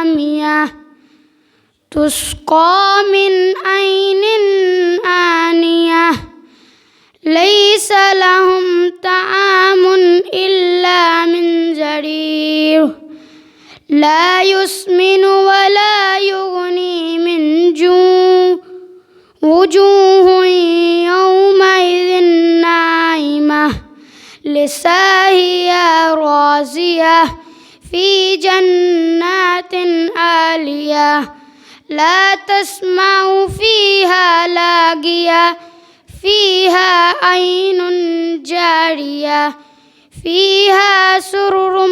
حامية تسقى من عين آنية ليس لهم طعام إلا من ضريع لا يسمن ولا يغني من جوع وجوه يومئذ ناعمة لسعيها راضية في جنات عالية لا تسمع فيها لاغية فيها عين جارية فيها سرر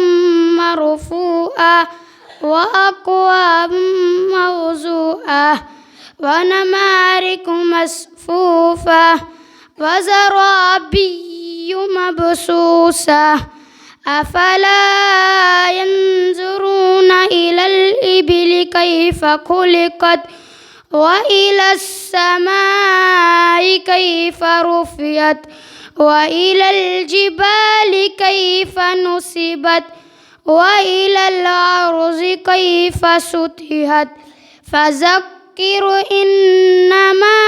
مرفوعة وأكواب موضوعة ونمارق مصفوفة وزرابي مبثوثة أفلا ينظرون إلى الإبل كيف خلقت وإلى السماء كيف رفعت وإلى الجبال كيف نصبت وإلى الأرض كيف سطحت فذكر إنما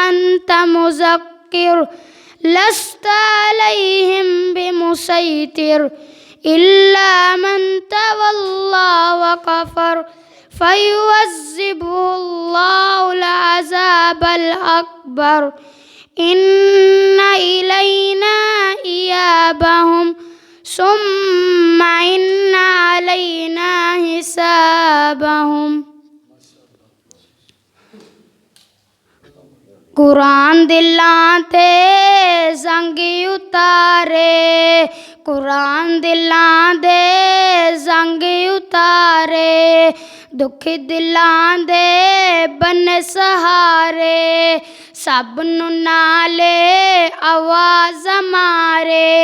أنت مذكر لست عليهم بمسيطر إلا من تولى وكفر فيعذبه الله العذاب الأكبر إن إلينا إيابهم ثم إن علينا حسابهم। कुरान दिलां ते जंग उतारे कुरान दिलां दे जंग उतारे दुख दिलां दे बन सहारे सब नूं नाले आवाज़ मारे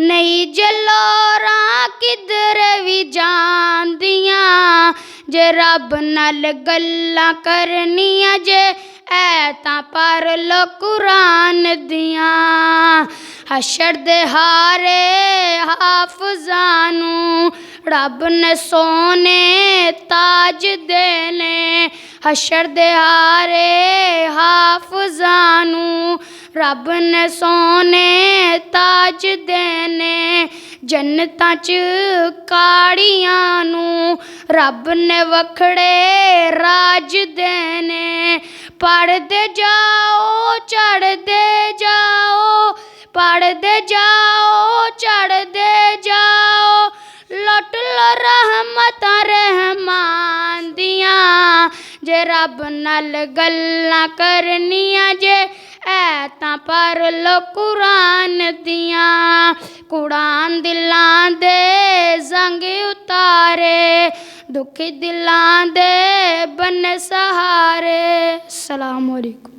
नहीं जलोरां किधर भी जांदियां जे रब नाल गल्लां करनियां जे ऐतां पर लो कुरान दियां हशर दे हारे हाफज़ां नूं रब ने सोने ताज देने हशर दे हारे हाफज़ां नूं रब ने सोने ताज देने जन्नतां च काड़ियां नूं रब ने वखड़े राज देने पढ़ते जाओ चढ़ते जाओ पढ़ते जाओ चढ़ते जाओ लुट लो रहमतां रहमान दियां जे रब नाल गल्लां करनियां जे ऐतां पर लो कुरान दियां कुरान दिलां दे जंग उतारे दुख दिलां दे बन सहारे। अस्सलामु अलैकुम।